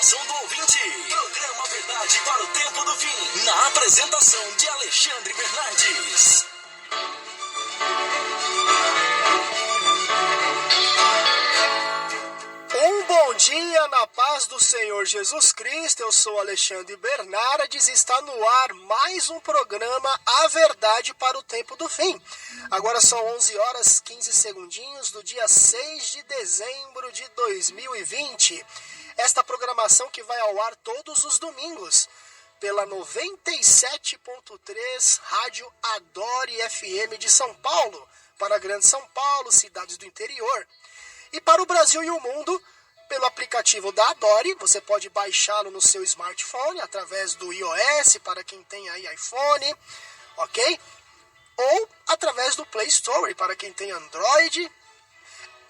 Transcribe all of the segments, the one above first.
participação do ouvinte. Programa Verdade para o Tempo do Fim. Na apresentação de Alexandre Bernardes. Bom dia, na paz do Senhor Jesus Cristo. Eu sou Alexandre Bernardes e está no ar mais um programa A Verdade para o Tempo do Fim. Agora são 11 horas 15 segundinhos do dia 6 de dezembro de 2020. Esta programação que vai ao ar todos os domingos pela 97.3 Rádio Adore FM de São Paulo, para Grande São Paulo, cidades do interior. E para o Brasil e o mundo, pelo aplicativo da Adore. Você pode baixá-lo no seu smartphone através do iOS, para quem tem aí iPhone, ok? Ou através do Play Store, para quem tem Android.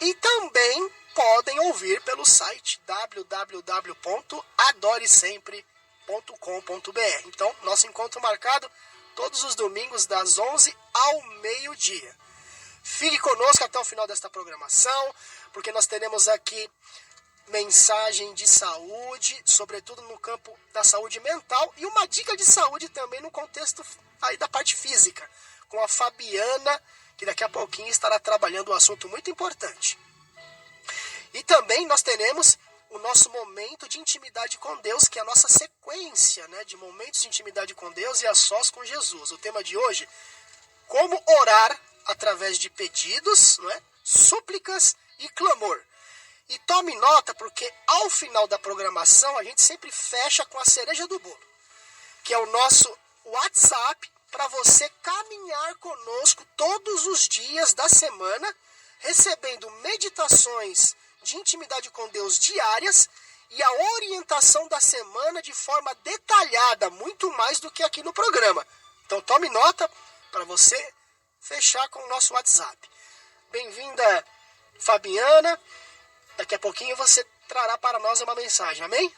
E também podem ouvir pelo site www.adoresempre.com.br. Então, nosso encontro marcado todos os domingos das 11 ao meio-dia. Fique conosco até o final desta programação, porque nós teremos aqui mensagem de saúde, sobretudo no campo da saúde mental, e uma dica de saúde também no contexto aí da parte física, com a Fabiana, que daqui a pouquinho estará trabalhando um assunto muito importante. E também nós teremos o nosso momento de intimidade com Deus, que é a nossa sequência, né, de momentos de intimidade com Deus e a sós com Jesus. O tema de hoje, como orar através de pedidos, não é? Súplicas e clamor. E tome nota, porque ao final da programação a gente sempre fecha com a cereja do bolo, que é o nosso WhatsApp, para você caminhar conosco todos os dias da semana, recebendo meditações de intimidade com Deus diárias e a orientação da semana de forma detalhada, muito mais do que aqui no programa. Então tome nota para você fechar com o nosso WhatsApp. Bem-vinda, Fabiana. Daqui a pouquinho você trará para nós uma mensagem, amém?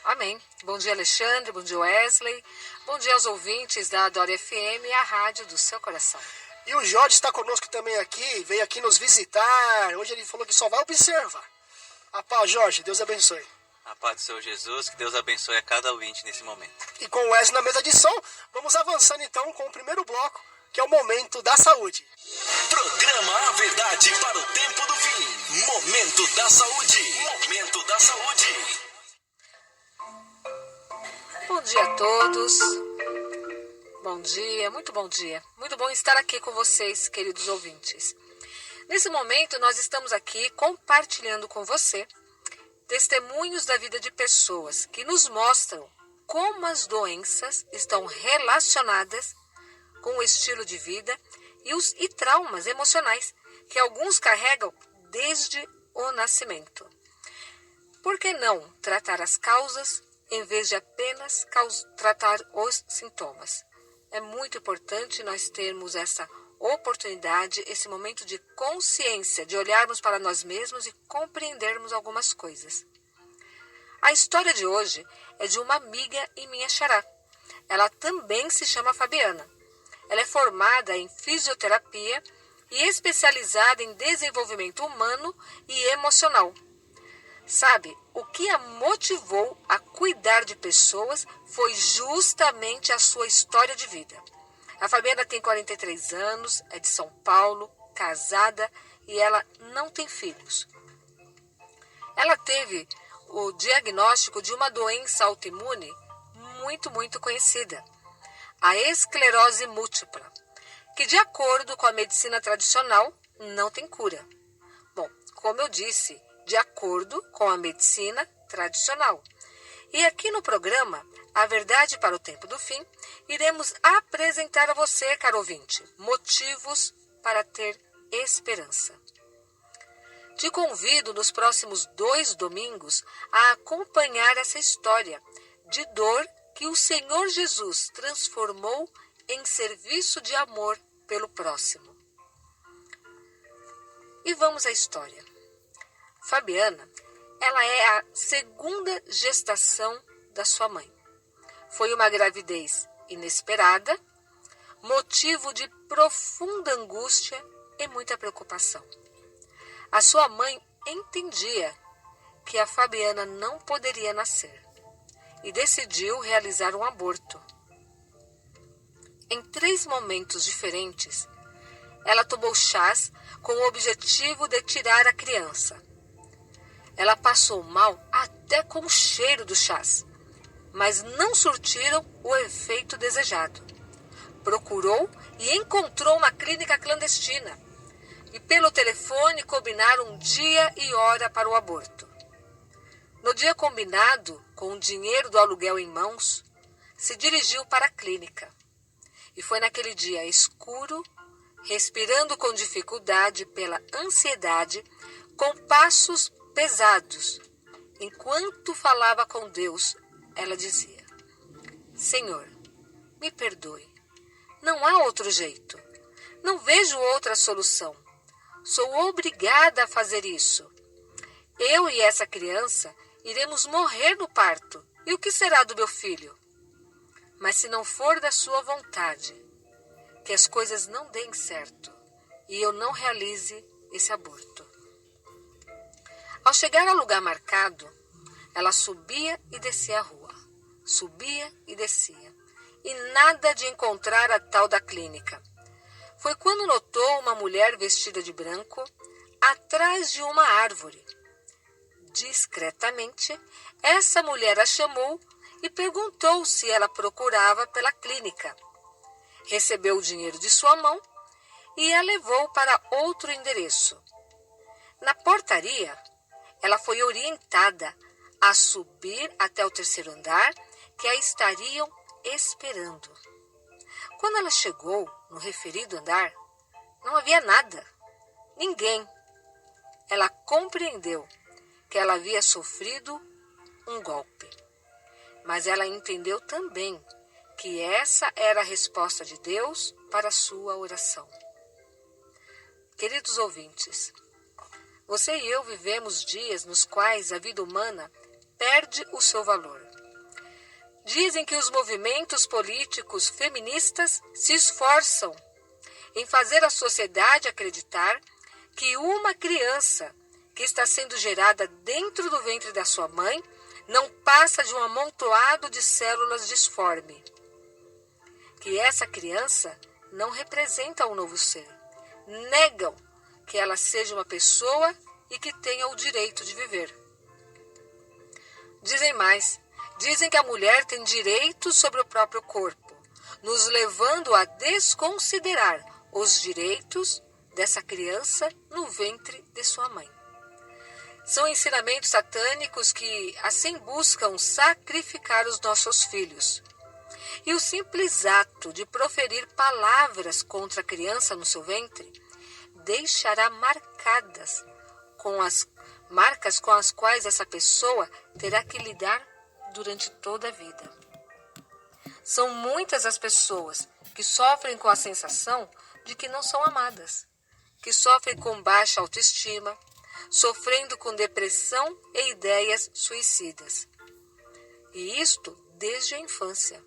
Amém. Bom dia, Alexandre, bom dia, Wesley. Bom dia aos ouvintes da Adore FM, a rádio do seu coração. E o Jorge está conosco também aqui, veio aqui nos visitar. Hoje ele falou que só vai observar. A paz, Jorge, Deus abençoe. A paz do Senhor Jesus, que Deus abençoe a cada ouvinte nesse momento. E com o Wesley na mesa de som, vamos avançando então com o primeiro bloco, que é o Momento da Saúde. Programa A Verdade para o Tempo do Fim. Momento da Saúde. Momento da Saúde. Bom dia a todos. Bom dia, muito bom dia. Muito bom estar aqui com vocês, queridos ouvintes. Nesse momento, nós estamos aqui compartilhando com você testemunhos da vida de pessoas que nos mostram como as doenças estão relacionadas com o estilo de vida e traumas emocionais que alguns carregam desde o nascimento. Por que não tratar as causas em vez de apenas tratar os sintomas? É muito importante nós termos essa oportunidade, esse momento de consciência, de olharmos para nós mesmos e compreendermos algumas coisas. A história de hoje é de uma amiga e minha xará. Ela também se chama Fabiana. Ela é formada em fisioterapia e especializada em desenvolvimento humano e emocional. Sabe, o que a motivou a cuidar de pessoas foi justamente a sua história de vida. A Fabiana tem 43 anos, é de São Paulo, casada e ela não tem filhos. Ela teve o diagnóstico de uma doença autoimune muito conhecida, a esclerose múltipla, que de acordo com a medicina tradicional não tem cura. Bom, como eu disse, de acordo com a medicina tradicional. E aqui no programa, A Verdade para o Tempo do Fim, iremos apresentar a você, caro ouvinte, motivos para ter esperança. Te convido nos próximos 2 domingos a acompanhar essa história de dor que o Senhor Jesus transformou em serviço de amor pelo próximo. E vamos à história. Fabiana, ela é a segunda gestação da sua mãe. Foi uma gravidez inesperada, motivo de profunda angústia e muita preocupação. A sua mãe entendia que a Fabiana não poderia nascer. e decidiu realizar um aborto. Em 3 momentos diferentes, ela tomou chás com o objetivo de tirar a criança. Ela passou mal até com o cheiro dos chás, mas não surtiram o efeito desejado. Procurou e encontrou uma clínica clandestina e pelo telefone combinaram um dia e hora para o aborto. No dia combinado, com o dinheiro do aluguel em mãos, se dirigiu para a clínica. E foi naquele dia escuro, respirando com dificuldade pela ansiedade, com passos pesados. Enquanto falava com Deus, ela dizia: Senhor, me perdoe. Não há outro jeito. Não vejo outra solução. Sou obrigada a fazer isso. Eu e essa criança iremos morrer no parto. E o que será do meu filho? Mas se não for da sua vontade, que as coisas não deem certo e eu não realize esse aborto. Ao chegar ao lugar marcado, ela subia e descia a rua. Subia e descia. E nada de encontrar a tal da clínica. Foi quando notou uma mulher vestida de branco atrás de uma árvore. Discretamente, essa mulher a chamou e perguntou se ela procurava pela clínica. Recebeu o dinheiro de sua mão e a levou para outro endereço. Na portaria, ela foi orientada a subir até o 3º andar, que a estariam esperando. Quando ela chegou no referido andar, não havia nada, ninguém. Ela compreendeu que ela havia sofrido um golpe. Mas ela entendeu também que essa era a resposta de Deus para a sua oração. Queridos ouvintes, você e eu vivemos dias nos quais a vida humana perde o seu valor. Dizem que os movimentos políticos feministas se esforçam em fazer a sociedade acreditar que uma criança que está sendo gerada dentro do ventre da sua mãe não passa de um amontoado de células disforme. Que essa criança não representa um novo ser. Negam que ela seja uma pessoa e que tenha o direito de viver. Dizem mais. Dizem que a mulher tem direitos sobre o próprio corpo, nos levando a desconsiderar os direitos dessa criança no ventre de sua mãe. São ensinamentos satânicos que assim buscam sacrificar os nossos filhos. E o simples ato de proferir palavras contra a criança no seu ventre deixará marcas com as quais essa pessoa terá que lidar durante toda a vida. São muitas as pessoas que sofrem com a sensação de que não são amadas, que sofrem com baixa autoestima, sofrendo com depressão e ideias suicidas. E isto desde a infância.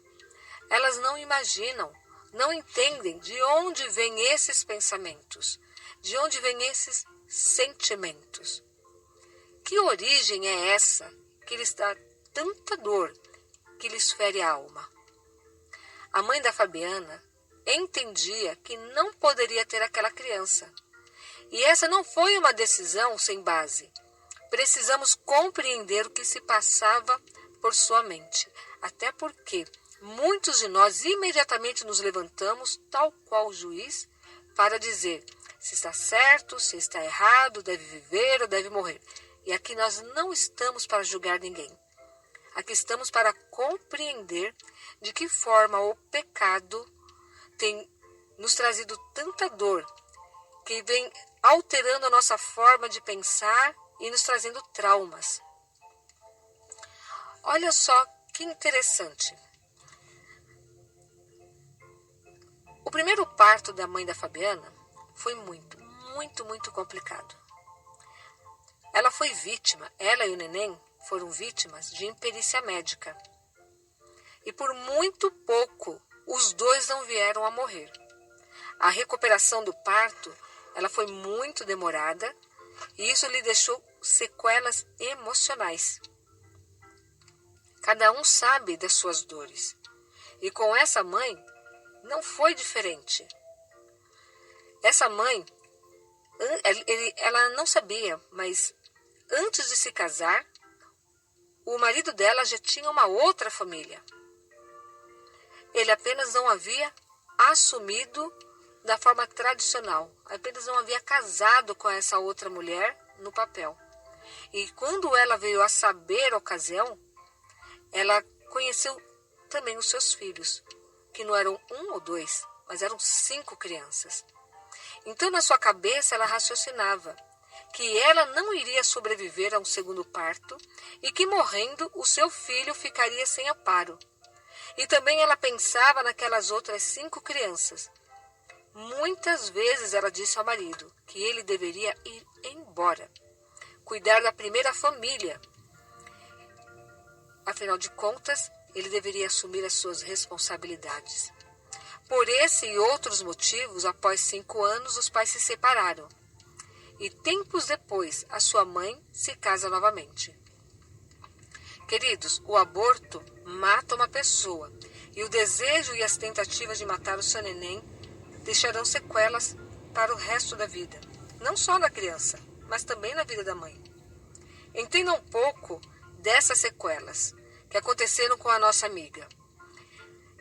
Elas não imaginam, não entendem de onde vêm esses pensamentos, de onde vêm esses sentimentos. Que origem é essa que lhes dá tanta dor, que lhes fere a alma? A mãe da Fabiana entendia que não poderia ter aquela criança. E essa não foi uma decisão sem base. Precisamos compreender o que se passava por sua mente. Até porque muitos de nós imediatamente nos levantamos, tal qual o juiz, para dizer se está certo, se está errado, deve viver ou deve morrer. E aqui nós não estamos para julgar ninguém. Aqui estamos para compreender de que forma o pecado tem nos trazido tanta dor, que vem alterando a nossa forma de pensar e nos trazendo traumas. Olha só que interessante. O primeiro parto da mãe da Fabiana foi muito complicado. Ela foi vítima, ela e o neném foram vítimas de imperícia médica. E por muito pouco, os dois não vieram a morrer. A recuperação do parto, ela foi muito demorada e isso lhe deixou sequelas emocionais. Cada um sabe das suas dores. E com essa mãe não foi diferente. Essa mãe, ela não sabia, mas antes de se casar, o marido dela já tinha uma outra família. Ele apenas não havia assumido da forma tradicional, apenas não havia casado com essa outra mulher no papel. E quando ela veio a saber a ocasião, ela conheceu também os seus filhos, que não eram 1 ou 2, mas eram 5 crianças. Então, na sua cabeça, ela raciocinava que ela não iria sobreviver a um segundo parto e que, morrendo, o seu filho ficaria sem amparo. E também ela pensava naquelas outras 5 crianças. Muitas vezes ela disse ao marido que ele deveria ir embora, cuidar da primeira família. Afinal de contas, ele deveria assumir as suas responsabilidades. Por esse e outros motivos, após 5 anos, os pais se separaram. E tempos depois, a sua mãe se casa novamente. Queridos, o aborto mata uma pessoa. E o desejo e as tentativas de matar o seu neném deixarão sequelas para o resto da vida. Não só na criança, mas também na vida da mãe. Entenda um pouco dessas sequelas que aconteceram com a nossa amiga.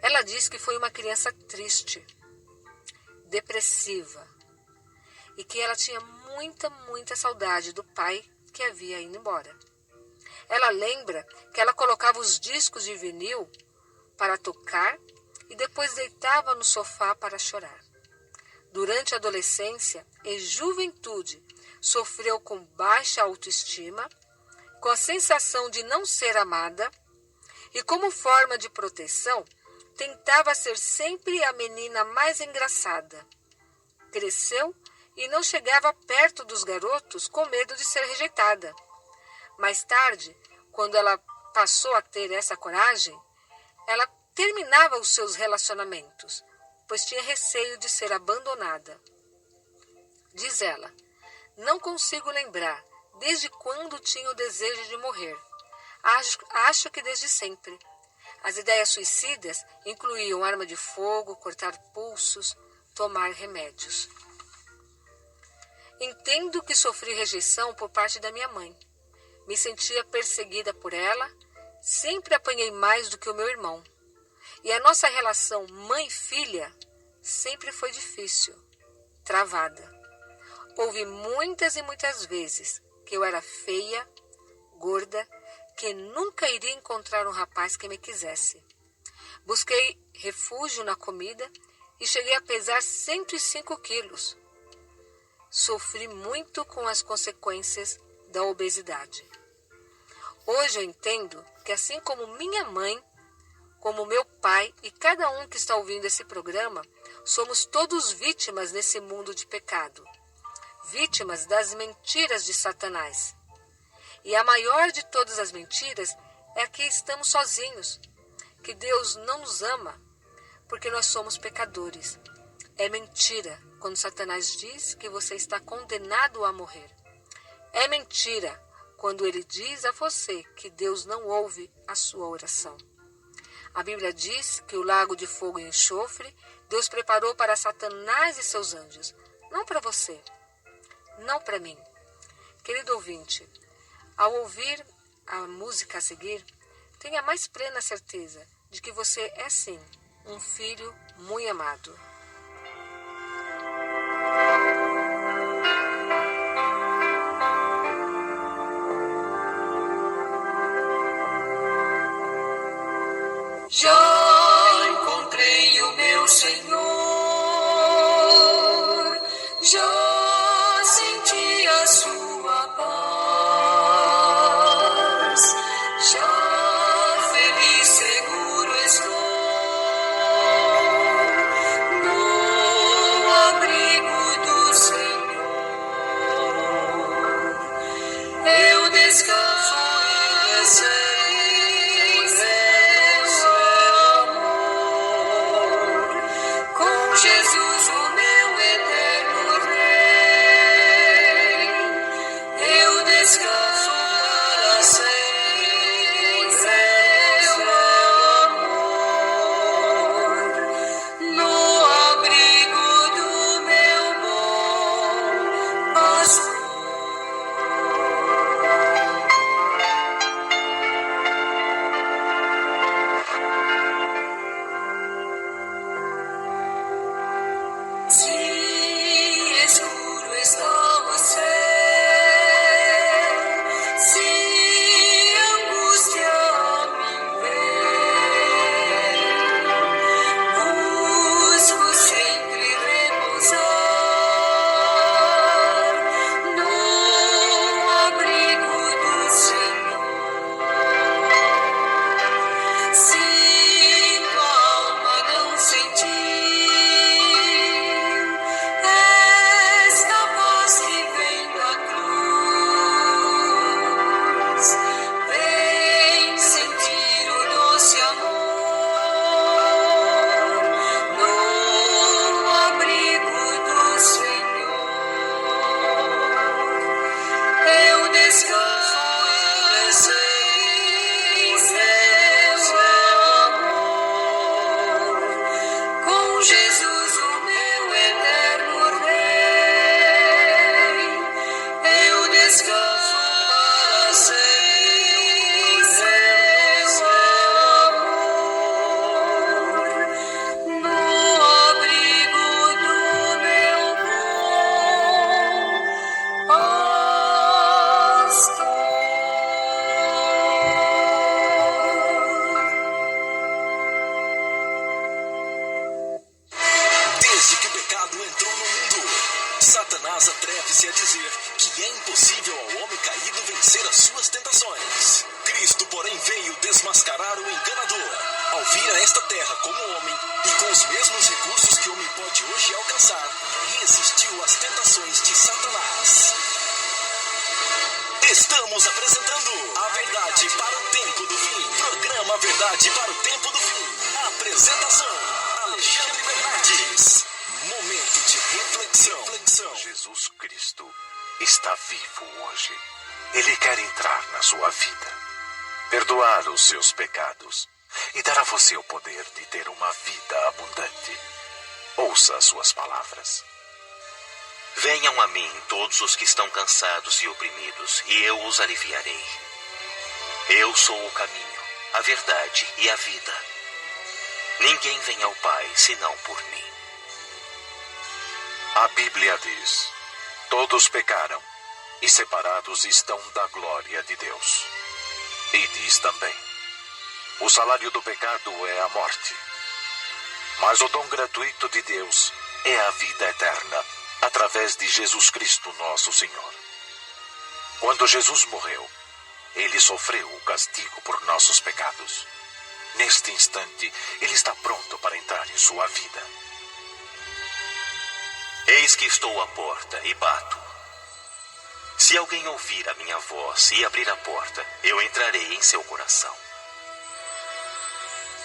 Ela disse que foi uma criança triste, depressiva, e que ela tinha muita saudade do pai que havia ido embora. Ela lembra que ela colocava os discos de vinil para tocar e depois deitava no sofá para chorar. Durante a adolescência e juventude, sofreu com baixa autoestima, com a sensação de não ser amada, e como forma de proteção, tentava ser sempre a menina mais engraçada. Cresceu e não chegava perto dos garotos com medo de ser rejeitada. Mais tarde, quando ela passou a ter essa coragem, ela terminava os seus relacionamentos, pois tinha receio de ser abandonada. Diz ela: não consigo lembrar desde quando tinha o desejo de morrer. Acho que desde sempre. As ideias suicidas incluíam arma de fogo, cortar pulsos, tomar remédios. Entendo que sofri rejeição por parte da minha mãe. Me sentia perseguida por ela, sempre apanhei mais do que o meu irmão. E a nossa relação mãe-filha sempre foi difícil, travada. Houve muitas e muitas vezes que eu era feia, gorda, que nunca iria encontrar um rapaz que me quisesse. Busquei refúgio na comida e cheguei a pesar 105 quilos. Sofri muito com as consequências da obesidade. Hoje eu entendo que assim como minha mãe, como meu pai e cada um que está ouvindo esse programa, somos todos vítimas nesse mundo de pecado. Vítimas das mentiras de Satanás. E a maior de todas as mentiras é que estamos sozinhos, que Deus não nos ama, porque nós somos pecadores. É mentira quando Satanás diz que você está condenado a morrer. É mentira quando ele diz a você que Deus não ouve a sua oração. A Bíblia diz que o lago de fogo e enxofre Deus preparou para Satanás e seus anjos, não para você, não para mim. Querido ouvinte, ao ouvir a música a seguir, tenha mais plena certeza de que você é sim um filho muito amado. Já encontrei o meu Senhor, já senti a sua paz, já feliz, seguro estou no abrigo do Senhor. Eu descanso em seu Jesus, o meu eterno Rei, eu descanso para sempre entrou no mundo. Satanás atreve-se a dizer que é impossível ao homem caído vencer as suas tentações. Cristo, porém, veio desmascarar o enganador. Ao vir a esta terra como homem e com os mesmos recursos que o homem pode hoje alcançar, resistiu às tentações de Satanás. Estamos apresentando A Verdade para o Tempo do Fim. Programa Verdade para o Tempo do Fim. Apresentação: Alexandre Bernardes. Momento de reflexão. Jesus Cristo está vivo hoje. Ele quer entrar na sua vida, perdoar os seus pecados e dar a você o poder de ter uma vida abundante. Ouça as suas palavras. Venham a mim todos os que estão cansados e oprimidos, e eu os aliviarei. Eu sou o caminho, a verdade e a vida. Ninguém vem ao Pai senão por mim. A Bíblia diz: todos pecaram e separados estão da glória de Deus. E diz também: o salário do pecado é a morte, mas o dom gratuito de Deus é a vida eterna, através de Jesus Cristo nosso Senhor. Quando Jesus morreu, ele sofreu o castigo por nossos pecados. Neste instante, ele está pronto para entrar em sua vida. Eis que estou à porta e bato. Se alguém ouvir a minha voz e abrir a porta, eu entrarei em seu coração.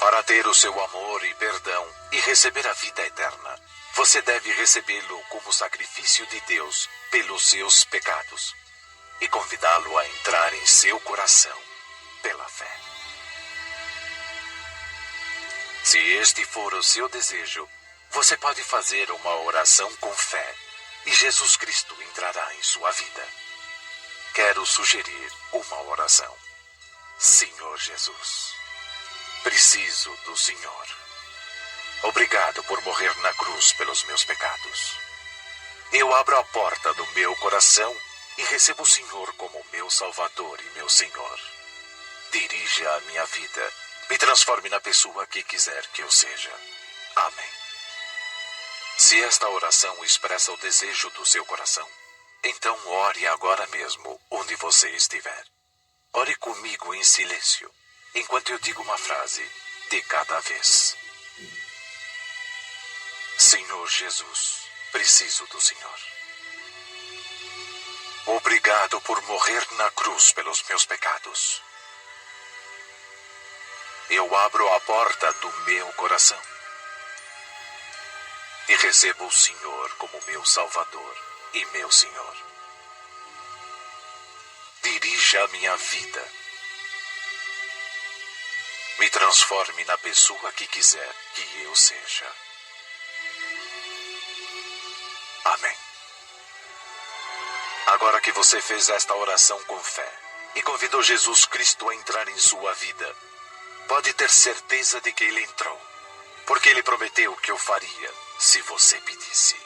Para ter o seu amor e perdão e receber a vida eterna, você deve recebê-lo como sacrifício de Deus pelos seus pecados e convidá-lo a entrar em seu coração pela fé. Se este for o seu desejo, você pode fazer uma oração com fé e Jesus Cristo entrará em sua vida. Quero sugerir uma oração. Senhor Jesus, preciso do Senhor. Obrigado por morrer na cruz pelos meus pecados. Eu abro a porta do meu coração e recebo o Senhor como meu Salvador e meu Senhor. Dirija a minha vida, me transforme na pessoa que quiser que eu seja. Amém. Se esta oração expressa o desejo do seu coração, então ore agora mesmo onde você estiver. Ore comigo em silêncio, enquanto eu digo uma frase de cada vez. Senhor Jesus, preciso do Senhor. Obrigado por morrer na cruz pelos meus pecados. Eu abro a porta do meu coração e recebo o Senhor como meu Salvador e meu Senhor. Dirija a minha vida. Me transforme na pessoa que quiser que eu seja. Amém. Agora que você fez esta oração com fé e convidou Jesus Cristo a entrar em sua vida, pode ter certeza de que ele entrou, porque ele prometeu que o faria se você pedisse.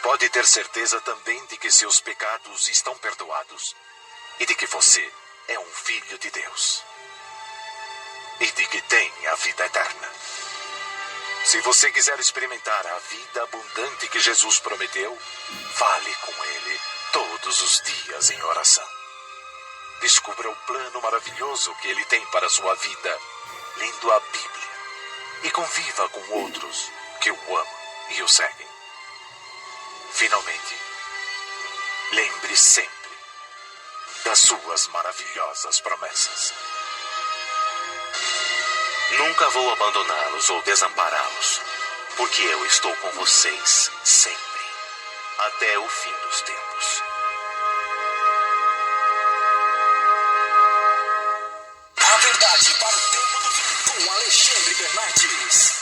Pode ter certeza também de que seus pecados estão perdoados e de que você é um filho de Deus e de que tem a vida eterna. Se você quiser experimentar a vida abundante que Jesus prometeu, fale com ele todos os dias em oração. Descubra o plano maravilhoso que ele tem para a sua vida, lendo a Bíblia, e conviva com outros que o amam e o seguem. Finalmente, lembre sempre das suas maravilhosas promessas. Nunca vou abandoná-los ou desampará-los, porque eu estou com vocês sempre, até o fim dos tempos. A Verdade para o Tempo do Fim, com Alexandre Bernardes.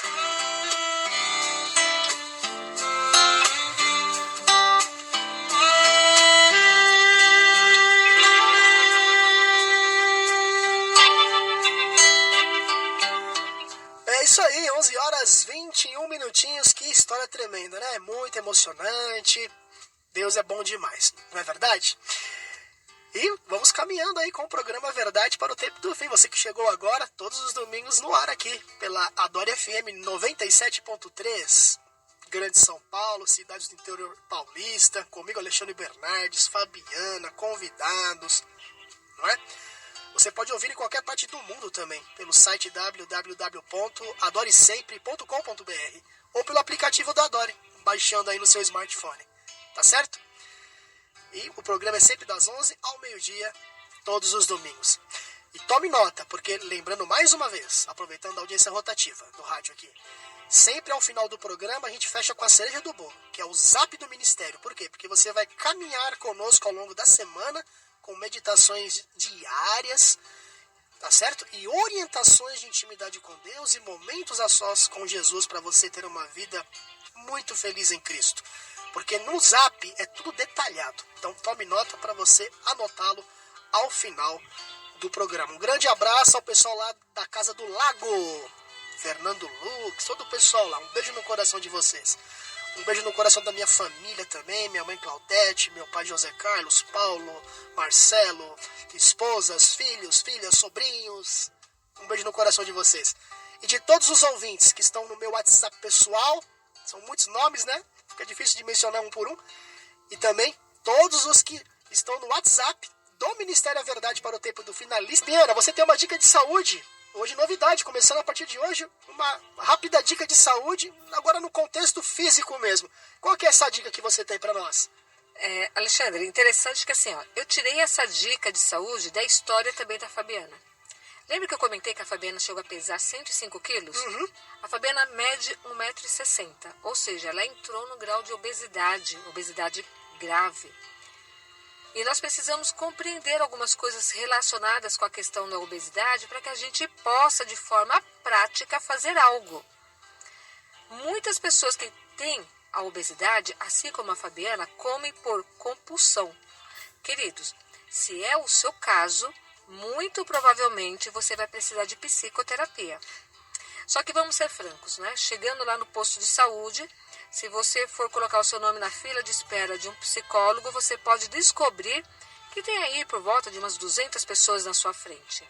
É isso aí, 11 horas 21 minutinhos, que história tremenda, né? Muito emocionante, Deus é bom demais, não é verdade? E vamos caminhando aí com o programa Verdade para o Tempo do Fim. Você que chegou agora, todos os domingos no ar aqui, pela Adore FM 97.3. Grande São Paulo, cidades do interior paulista, comigo Alexandre Bernardes, Fabiana, convidados, não é? Você pode ouvir em qualquer parte do mundo também, pelo site www.adoresempre.com.br ou pelo aplicativo da Adore, baixando aí no seu smartphone, tá certo? E o programa é sempre das 11 ao meio-dia, todos os domingos. E tome nota, porque lembrando mais uma vez, aproveitando a audiência rotativa do rádio aqui, sempre ao final do programa a gente fecha com a cereja do bolo, que é o Zap do Ministério. Por quê? Porque você vai caminhar conosco ao longo da semana com meditações diárias, tá certo? E orientações de intimidade com Deus e momentos a sós com Jesus para você ter uma vida muito feliz em Cristo. Porque no Zap é tudo detalhado. Então tome nota para você anotá-lo ao final do programa. Um grande abraço ao pessoal lá da Casa do Lago, Fernando Lux, todo o pessoal lá. Um beijo no coração de vocês. Um beijo no coração da minha família também, minha mãe Claudete, meu pai José Carlos, Paulo, Marcelo, esposas, filhos, filhas, sobrinhos. Um beijo no coração de vocês. E de todos os ouvintes que estão no meu WhatsApp pessoal, são muitos nomes, né? Fica difícil de mencionar um por um. E também todos os que estão no WhatsApp do Ministério A Verdade para o Tempo do Finalista. Piana, você tem uma dica de saúde. Hoje, novidade, começando a partir de hoje, uma rápida dica de saúde, agora no contexto físico mesmo. Qual que é essa dica que você tem para nós? Alexandre, interessante que assim, eu tirei essa dica de saúde da história também da Fabiana. Lembra que eu comentei que a Fabiana chegou a pesar 105 quilos? Uhum. A Fabiana mede 1,60 m, ou seja, ela entrou no grau de obesidade grave. E nós precisamos compreender algumas coisas relacionadas com a questão da obesidade para que a gente possa, de forma prática, fazer algo. Muitas pessoas que têm a obesidade, assim como a Fabiana, comem por compulsão. Queridos, se é o seu caso, muito provavelmente você vai precisar de psicoterapia. Só que vamos ser francos, né? Chegando lá no posto de saúde, se você for colocar o seu nome na fila de espera de um psicólogo, você pode descobrir que tem aí por volta de umas 200 pessoas na sua frente.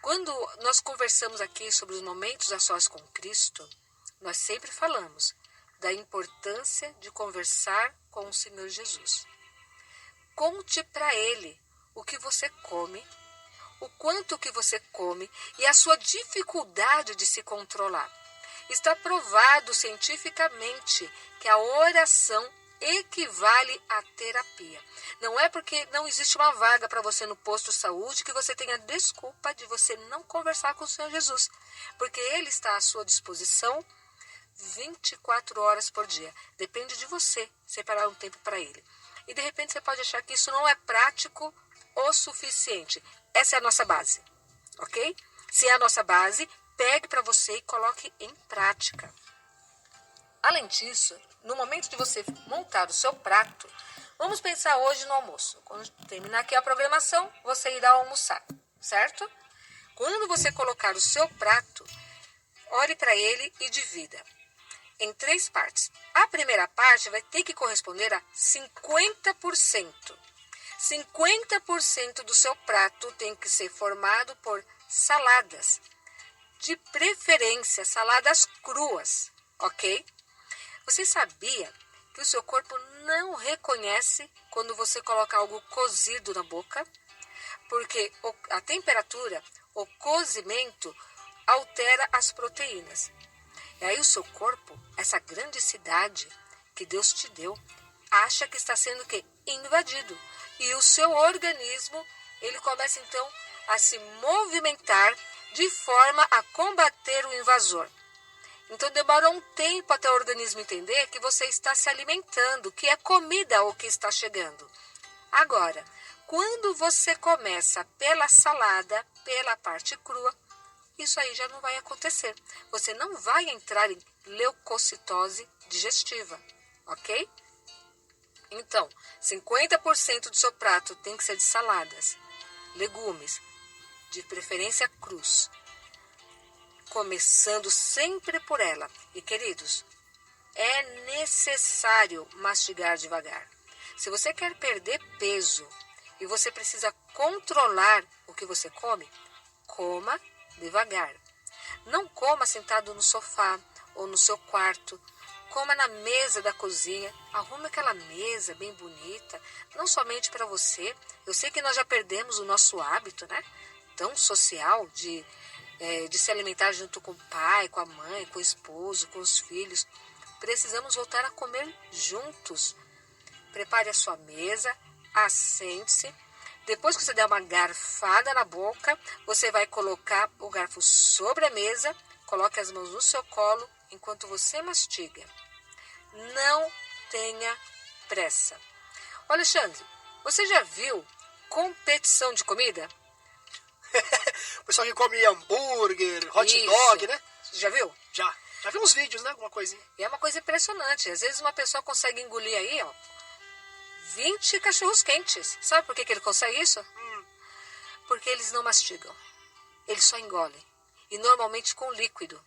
Quando nós conversamos aqui sobre os momentos a sós com Cristo, nós sempre falamos da importância de conversar com o Senhor Jesus. Conte para Ele o que você come, o quanto que você come e a sua dificuldade de se controlar. Está provado cientificamente que a oração equivale à terapia. Não é porque não existe uma vaga para você no posto de saúde que você tenha desculpa de você não conversar com o Senhor Jesus, porque Ele está à sua disposição 24 horas por dia. Depende de você separar um tempo para Ele. E de repente você pode achar que isso não é prático o suficiente. Essa é a nossa base, ok? Se é a nossa base, pegue para você e coloque em prática. Além disso, no momento de você montar o seu prato, vamos pensar hoje no almoço. Quando terminar aqui a programação, você irá almoçar, certo? Quando você colocar o seu prato, olhe para ele e divida em 3 partes. A primeira parte vai ter que corresponder a 50%. 50% do seu prato tem que ser formado por saladas. De preferência, saladas cruas, ok? Você sabia que o seu corpo não reconhece quando você coloca algo cozido na boca? Porque a temperatura, o cozimento, altera as proteínas. E aí o seu corpo, essa grande cidade que Deus te deu, acha que está sendo invadido. E o seu organismo, ele começa então a se movimentar de forma a combater o invasor. Então demora um tempo até o organismo entender que você está se alimentando, que é comida o que está chegando. Agora, quando você começa pela salada, pela parte crua, isso aí já não vai acontecer. Você não vai entrar em leucocitose digestiva, ok? Então, 50% do seu prato tem que ser de saladas, legumes, de preferência crus, começando sempre por ela. E, queridos, é necessário mastigar devagar. Se você quer perder peso e você precisa controlar o que você come, coma devagar. Não coma sentado no sofá ou no seu quarto, Coma na mesa da cozinha, arrume aquela mesa bem bonita, não somente para você. Eu sei que nós já perdemos o nosso hábito, né? Tão social de se alimentar junto com o pai, com a mãe, com o esposo, com os filhos. Precisamos voltar a comer juntos. Prepare a sua mesa, assente-se. Depois que você der uma garfada na boca, você vai colocar o garfo sobre a mesa, coloque as mãos no seu colo enquanto você mastiga. Não tenha pressa. Ô Alexandre, você já viu competição de comida? O pessoal que come hambúrguer, hot dog, né? Você já viu? Já vi uns vídeos, né? Alguma coisinha. E é uma coisa impressionante. Às vezes uma pessoa consegue engolir aí, 20 cachorros quentes. Sabe por que ele consegue isso? Porque eles não mastigam. Eles só engolem. E normalmente com líquido.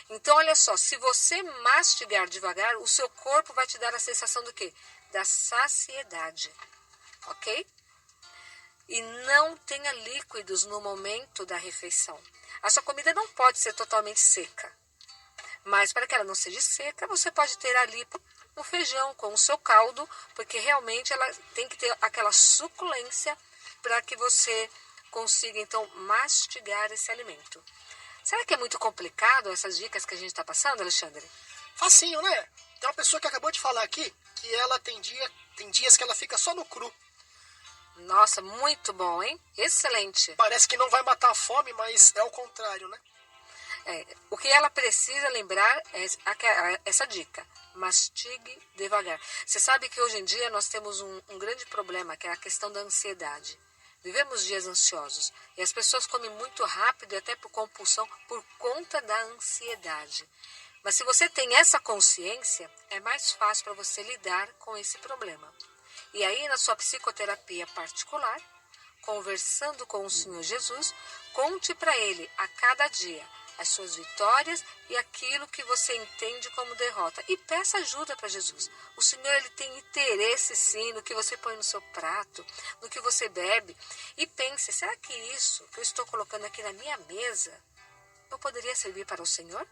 Então, olha só, se você mastigar devagar, o seu corpo vai te dar a sensação do quê? Da saciedade. Ok? E não tenha líquidos no momento da refeição. A sua comida não pode ser totalmente seca. Mas para que ela não seja seca, você pode ter ali um feijão com o seu caldo, porque realmente ela tem que ter aquela suculência para que você consiga, então, mastigar esse alimento. Será que é muito complicado essas dicas que a gente está passando, Alexandre? Facinho, né? Tem uma pessoa que acabou de falar aqui que ela tem dias que ela fica só no cru. Nossa, muito bom, hein? Excelente. Parece que não vai matar a fome, mas é o contrário, né? O que ela precisa lembrar é essa dica. Mastigue devagar. Você sabe que hoje em dia nós temos um grande problema, que é a questão da ansiedade. Vivemos dias ansiosos e as pessoas comem muito rápido e até por compulsão por conta da ansiedade. Mas se você tem essa consciência, é mais fácil para você lidar com esse problema. E aí, na sua psicoterapia particular, conversando com o Senhor Jesus, conte para Ele a cada dia as suas vitórias e aquilo que você entende como derrota. E peça ajuda para Jesus. O Senhor, Ele tem interesse, sim, no que você põe no seu prato, no que você bebe. E pense, será que isso que eu estou colocando aqui na minha mesa, eu poderia servir para o Senhor?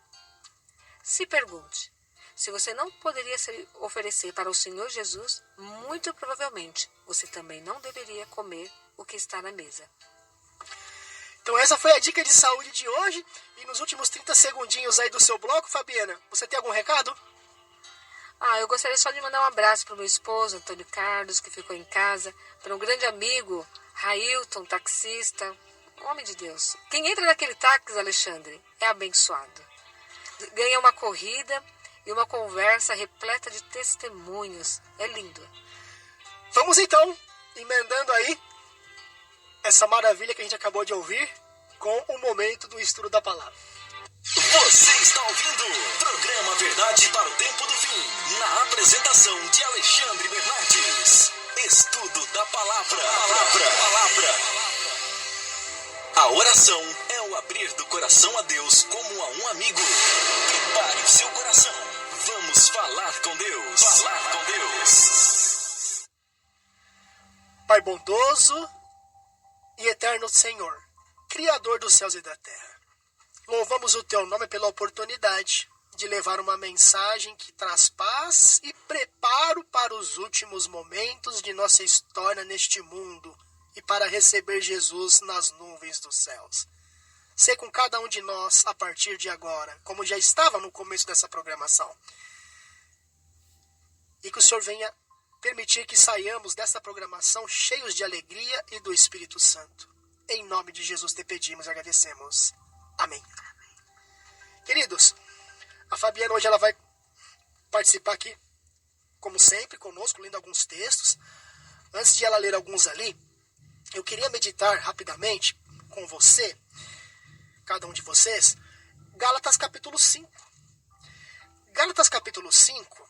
Se pergunte. Se você não poderia oferecer para o Senhor Jesus, muito provavelmente você também não deveria comer o que está na mesa. Então essa foi a dica de saúde de hoje. E nos últimos 30 segundinhos aí do seu bloco, Fabiana, você tem algum recado? Eu gostaria só de mandar um abraço para o meu esposo, Antônio Carlos, que ficou em casa, para um grande amigo, Railton, taxista, homem de Deus. Quem entra naquele táxi, Alexandre, é abençoado. Ganha uma corrida e uma conversa repleta de testemunhos. É lindo. Vamos então, emendando aí essa maravilha que a gente acabou de ouvir com o momento do estudo da palavra. Você está ouvindo o programa Verdade para o Tempo do Fim, na apresentação de Alexandre Bernardes. Estudo da palavra. A oração é o abrir do coração a Deus como a um amigo. Prepare o seu coração. Vamos falar com Deus. Pai bondoso e eterno Senhor, Criador dos céus e da terra, louvamos o Teu nome pela oportunidade de levar uma mensagem que traz paz e preparo para os últimos momentos de nossa história neste mundo e para receber Jesus nas nuvens dos céus. Sê com cada um de nós a partir de agora, como já estava no começo dessa programação. E que o Senhor venha permitir que saiamos dessa programação cheios de alegria e do Espírito Santo. Em nome de Jesus te pedimos e agradecemos. Amém. Queridos, a Fabiana hoje ela vai participar aqui, como sempre, conosco, lendo alguns textos. Antes de ela ler alguns ali, eu queria meditar rapidamente com você, cada um de vocês, Gálatas capítulo 5. Gálatas capítulo 5,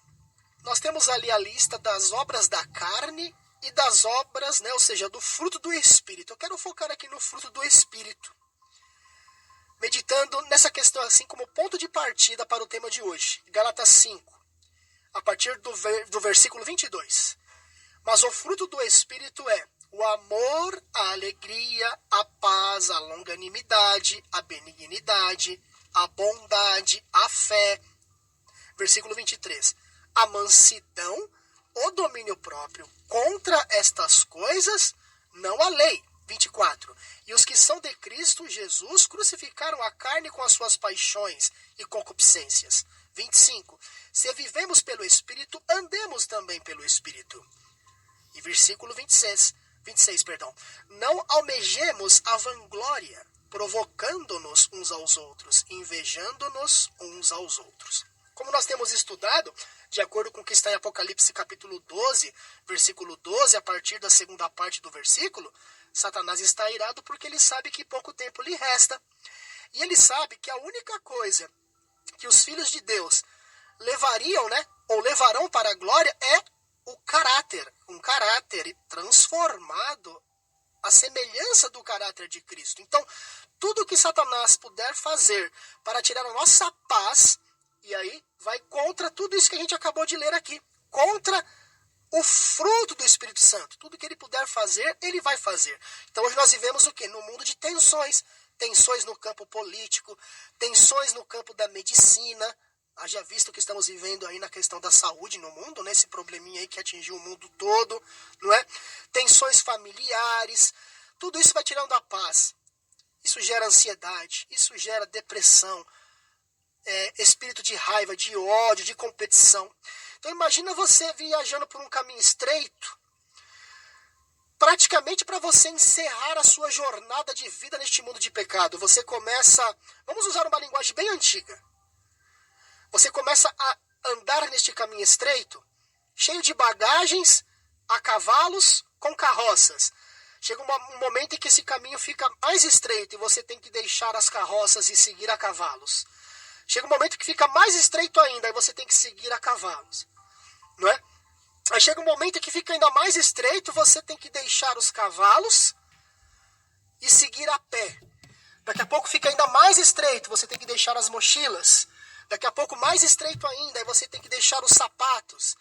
nós temos ali a lista das obras da carne e das obras, ou seja, do fruto do Espírito. Eu quero focar aqui no fruto do Espírito, meditando nessa questão assim como ponto de partida para o tema de hoje. Gálatas 5, a partir do versículo 22. Mas o fruto do Espírito é o amor, a alegria, a paz, a longanimidade, a benignidade, a bondade, a fé. Versículo 23. A mansidão, o domínio próprio, contra estas coisas, não há lei. 24. E os que são de Cristo Jesus crucificaram a carne com as suas paixões e concupiscências. 25. Se vivemos pelo Espírito, andemos também pelo Espírito. E versículo 26. Não almejemos a vanglória, provocando-nos uns aos outros, invejando-nos uns aos outros. Como nós temos estudado, de acordo com o que está em Apocalipse capítulo 12, versículo 12, a partir da segunda parte do versículo, Satanás está irado porque ele sabe que pouco tempo lhe resta. E ele sabe que a única coisa que os filhos de Deus levariam, ou levarão para a glória é o caráter, um caráter transformado à semelhança do caráter de Cristo. Então, tudo que Satanás puder fazer para tirar a nossa paz, e aí vai contra tudo isso que a gente acabou de ler aqui, contra o fruto do Espírito Santo. Tudo que ele puder fazer, ele vai fazer. Então hoje nós vivemos o quê? No mundo de tensões. Tensões no campo político, tensões no campo da medicina. Haja visto que estamos vivendo aí na questão da saúde no mundo, esse probleminha aí que atingiu o mundo todo, não é? Tensões familiares, tudo isso vai tirando a paz. Isso gera ansiedade, isso gera depressão, espírito de raiva, de ódio, de competição. Então imagina você viajando por um caminho estreito, praticamente para você encerrar a sua jornada de vida neste mundo de pecado. Você começa, vamos usar uma linguagem bem antiga, você começa a andar neste caminho estreito, cheio de bagagens, a cavalos, com carroças. Chega um momento em que esse caminho fica mais estreito e você tem que deixar as carroças e seguir a cavalos. Chega um momento que fica mais estreito ainda e você tem que seguir a cavalos, não é? Aí chega um momento que fica ainda mais estreito, você tem que deixar os cavalos e seguir a pé. Daqui a pouco fica ainda mais estreito, você tem que deixar as mochilas. Daqui a pouco mais estreito ainda, aí você tem que deixar os sapatos.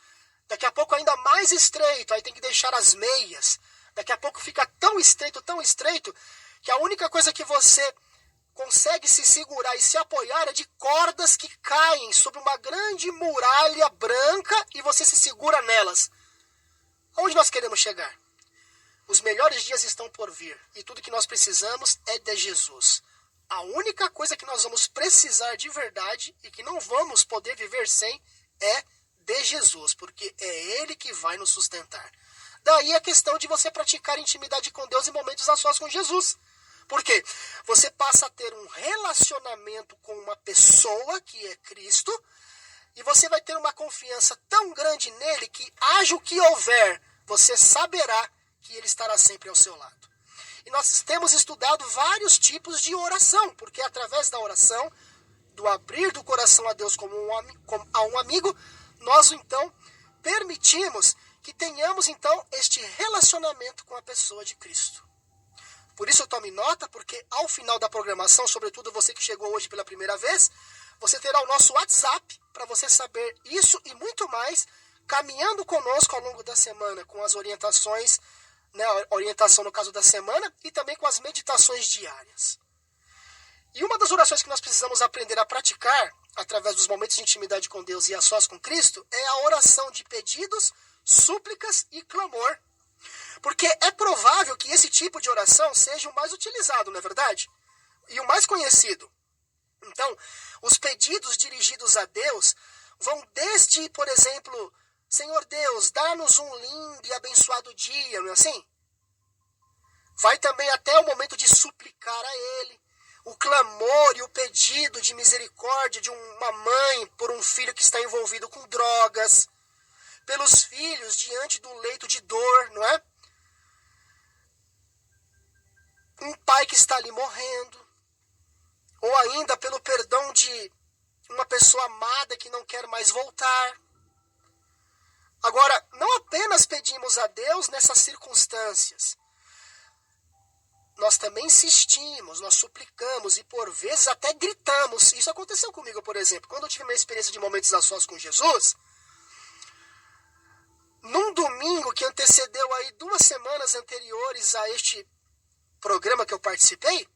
Daqui a pouco ainda mais estreito, aí tem que deixar as meias. Daqui a pouco fica tão estreito, que a única coisa que você consegue se segurar e se apoiar é de cordas que caem sobre uma grande muralha branca e você se segura nelas. Aonde nós queremos chegar? Os melhores dias estão por vir e tudo que nós precisamos é de Jesus. A única coisa que nós vamos precisar de verdade e que não vamos poder viver sem é de Jesus, porque é Ele que vai nos sustentar. Daí a questão de você praticar intimidade com Deus em momentos a sós com Jesus. Por quê? Você passa a ter um relacionamento com uma pessoa que é Cristo e você vai ter uma confiança tão grande nele que, haja o que houver, você saberá que ele estará sempre ao seu lado. E nós temos estudado vários tipos de oração, porque através da oração, do abrir do coração a Deus como a um amigo, nós então permitimos que tenhamos então este relacionamento com a pessoa de Cristo. Por isso tome nota, porque ao final da programação, sobretudo você que chegou hoje pela primeira vez, você terá o nosso WhatsApp para você saber isso e muito mais, caminhando conosco ao longo da semana com as orientações, orientação no caso da semana e também com as meditações diárias. E uma das orações que nós precisamos aprender a praticar através dos momentos de intimidade com Deus e a sós com Cristo é a oração de pedidos, súplicas e clamor. Porque é provável que esse tipo de oração seja o mais utilizado, não é verdade? E o mais conhecido. Então, os pedidos dirigidos a Deus vão desde, por exemplo, Senhor Deus, dá-nos um lindo e abençoado dia, não é assim? Vai também até o momento de suplicar a Ele. O clamor e o pedido de misericórdia de uma mãe por um filho que está envolvido com drogas. Pelos filhos diante do leito de dor, não é? Um pai que está ali morrendo. Ou ainda pelo perdão de uma pessoa amada que não quer mais voltar. Agora, não apenas pedimos a Deus nessas circunstâncias. Nós também insistimos, nós suplicamos e por vezes até gritamos. Isso aconteceu comigo, por exemplo. Quando eu tive uma experiência de momentos a sós com Jesus, num domingo que antecedeu aí 2 semanas anteriores a este programa que eu participei,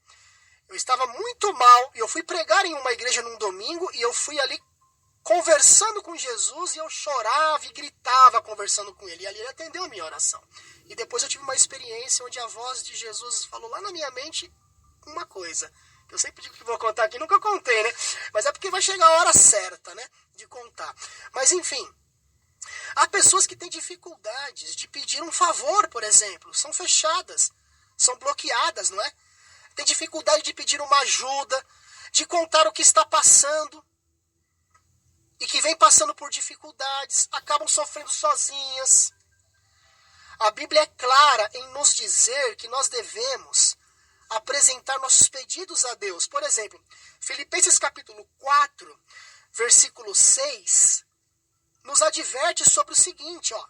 eu estava muito mal e eu fui pregar em uma igreja num domingo e eu fui ali conversando com Jesus, e eu chorava e gritava conversando com ele. E ali ele atendeu a minha oração. E depois eu tive uma experiência onde a voz de Jesus falou lá na minha mente uma coisa. Eu sempre digo que vou contar aqui, nunca contei, né? Mas é porque vai chegar a hora certa, né? De contar. Mas enfim, há pessoas que têm dificuldades de pedir um favor, por exemplo. São fechadas, são bloqueadas, não é? Tem dificuldade de pedir uma ajuda, de contar o que está passando. E que vem passando por dificuldades, acabam sofrendo sozinhas. A Bíblia é clara em nos dizer que nós devemos apresentar nossos pedidos a Deus. Por exemplo, Filipenses capítulo 4, versículo 6, nos adverte sobre o seguinte, ó.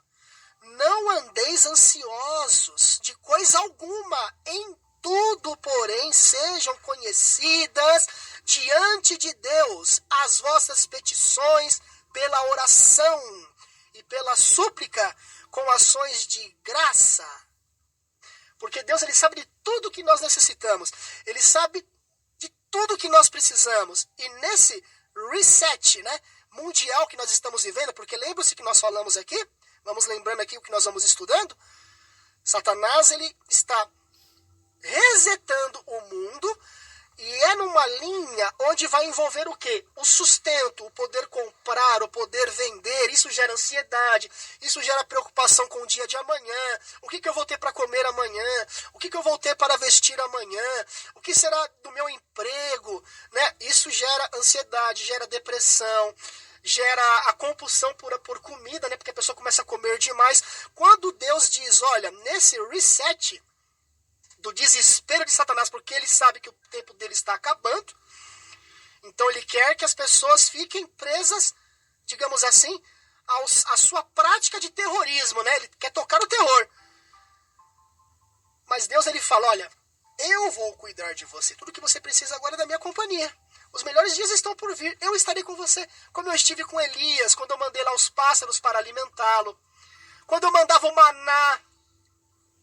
Não andeis ansiosos de coisa alguma, em tudo, porém, sejam conhecidas diante de Deus as vossas petições pela oração e pela súplica com ações de graça. Porque Deus, ele sabe de tudo que nós necessitamos. Ele sabe de tudo que nós precisamos. E nesse reset, né, mundial que nós estamos vivendo, porque lembra-se que nós falamos aqui, vamos lembrando aqui o que nós vamos estudando, Satanás, ele está resetando o mundo, e é numa linha onde vai envolver o quê? O sustento, o poder comprar, o poder vender. Isso gera ansiedade, isso gera preocupação com o dia de amanhã. O que eu vou ter para comer amanhã? O que eu vou ter para vestir amanhã? O que será do meu emprego? Né? Isso gera ansiedade, gera depressão, gera a compulsão por comida, né? Porque a pessoa começa a comer demais. Quando Deus diz, olha, nesse reset do desespero de Satanás, porque ele sabe que o tempo dele está acabando, então ele quer que as pessoas fiquem presas, digamos assim, à sua prática de terrorismo, né? Ele quer tocar o terror. Mas Deus, ele fala, olha, eu vou cuidar de você, tudo que você precisa agora é da minha companhia. Os melhores dias estão por vir, eu estarei com você, como eu estive com Elias, quando eu mandei lá os pássaros para alimentá-lo, quando eu mandava o maná,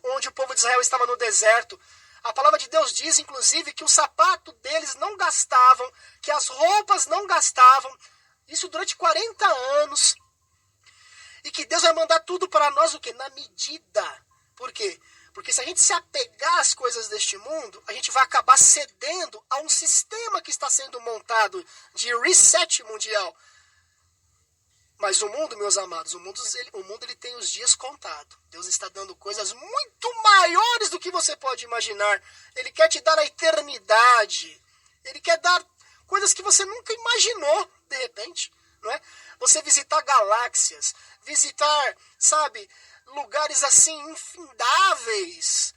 onde o povo de Israel estava no deserto. A palavra de Deus diz, inclusive, que o sapato deles não gastavam, que as roupas não gastavam, isso durante 40 anos. E que Deus vai mandar tudo para nós, o quê? Na medida. Por quê? Porque se a gente se apegar às coisas deste mundo, a gente vai acabar cedendo a um sistema que está sendo montado de reset mundial. Mas o mundo, meus amados, o mundo ele tem os dias contados. Deus está dando coisas muito maiores do que você pode imaginar. Ele quer te dar a eternidade. Ele quer dar coisas que você nunca imaginou, de repente. Não é? Você visitar galáxias, visitar, sabe, lugares assim infindáveis.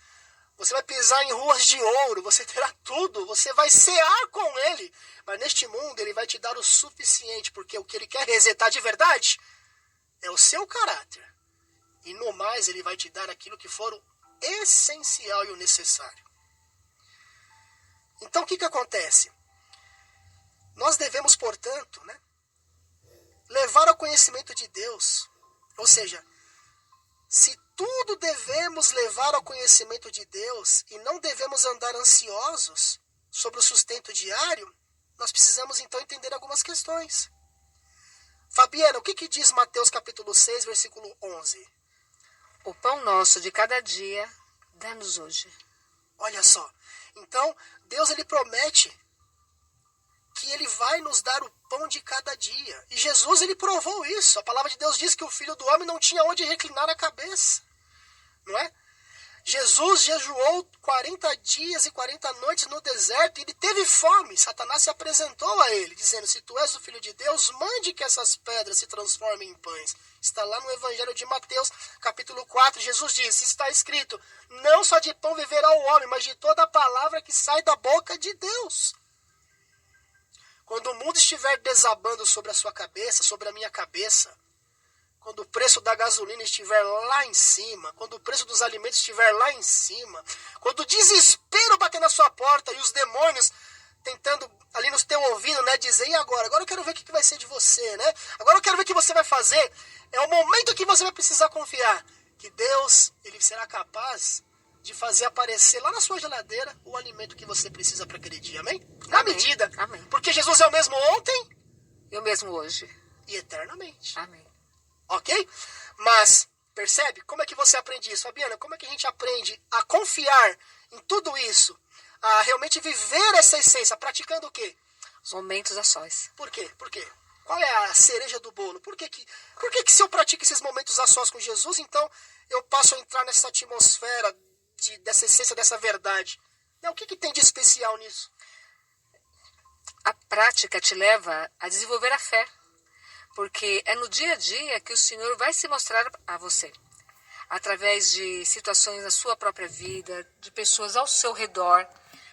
Você vai pisar em ruas de ouro, você terá tudo, você vai cear com ele. Mas neste mundo ele vai te dar o suficiente, porque o que ele quer resetar de verdade é o seu caráter. E no mais ele vai te dar aquilo que for o essencial e o necessário. Então o que acontece? Nós devemos, portanto, né, levar ao conhecimento de Deus. Ou seja, se tudo devemos levar ao conhecimento de Deus e não devemos andar ansiosos sobre o sustento diário, nós precisamos então entender algumas questões. Fabiana, o que diz Mateus capítulo 6, versículo 11? O pão nosso de cada dia, dá-nos hoje. Olha só, então Deus ele promete que ele vai nos dar o pão de cada dia. E Jesus ele provou isso. A palavra de Deus diz que o Filho do Homem não tinha onde reclinar a cabeça. Não é? Jesus jejuou 40 dias e 40 noites no deserto e ele teve fome. Satanás se apresentou a ele, dizendo, se tu és o Filho de Deus, mande que essas pedras se transformem em pães. Está lá no Evangelho de Mateus, capítulo 4. Jesus disse, está escrito, não só de pão viverá o homem, mas de toda a palavra que sai da boca de Deus. Quando o mundo estiver desabando sobre a sua cabeça, sobre a minha cabeça, quando o preço da gasolina estiver lá em cima, quando o preço dos alimentos estiver lá em cima, quando o desespero bater na sua porta e os demônios tentando ali no teu ouvido, né, dizer, e agora? Agora eu quero ver o que vai ser de você, né? Agora eu quero ver o que você vai fazer. É o momento que você vai precisar confiar que Deus, ele será capaz de fazer aparecer lá na sua geladeira o alimento que você precisa para aquele dia, amém? Na medida. Amém. Porque Jesus é o mesmo ontem e o mesmo hoje. e eternamente. Amém. Ok? Mas, percebe? Como é que você aprende isso? Fabiana, como é que a gente aprende a confiar em tudo isso? A realmente viver essa essência, praticando o quê? Momentos a sós. Por quê? Por quê? Qual é a cereja do bolo? Por que se eu pratico esses momentos a sós com Jesus, então eu passo a entrar nessa atmosfera dessa essência, dessa verdade? O que tem de especial nisso? A prática te leva a desenvolver a fé, porque é no dia a dia que o Senhor vai se mostrar a você, através de situações na sua própria vida, de pessoas ao seu redor.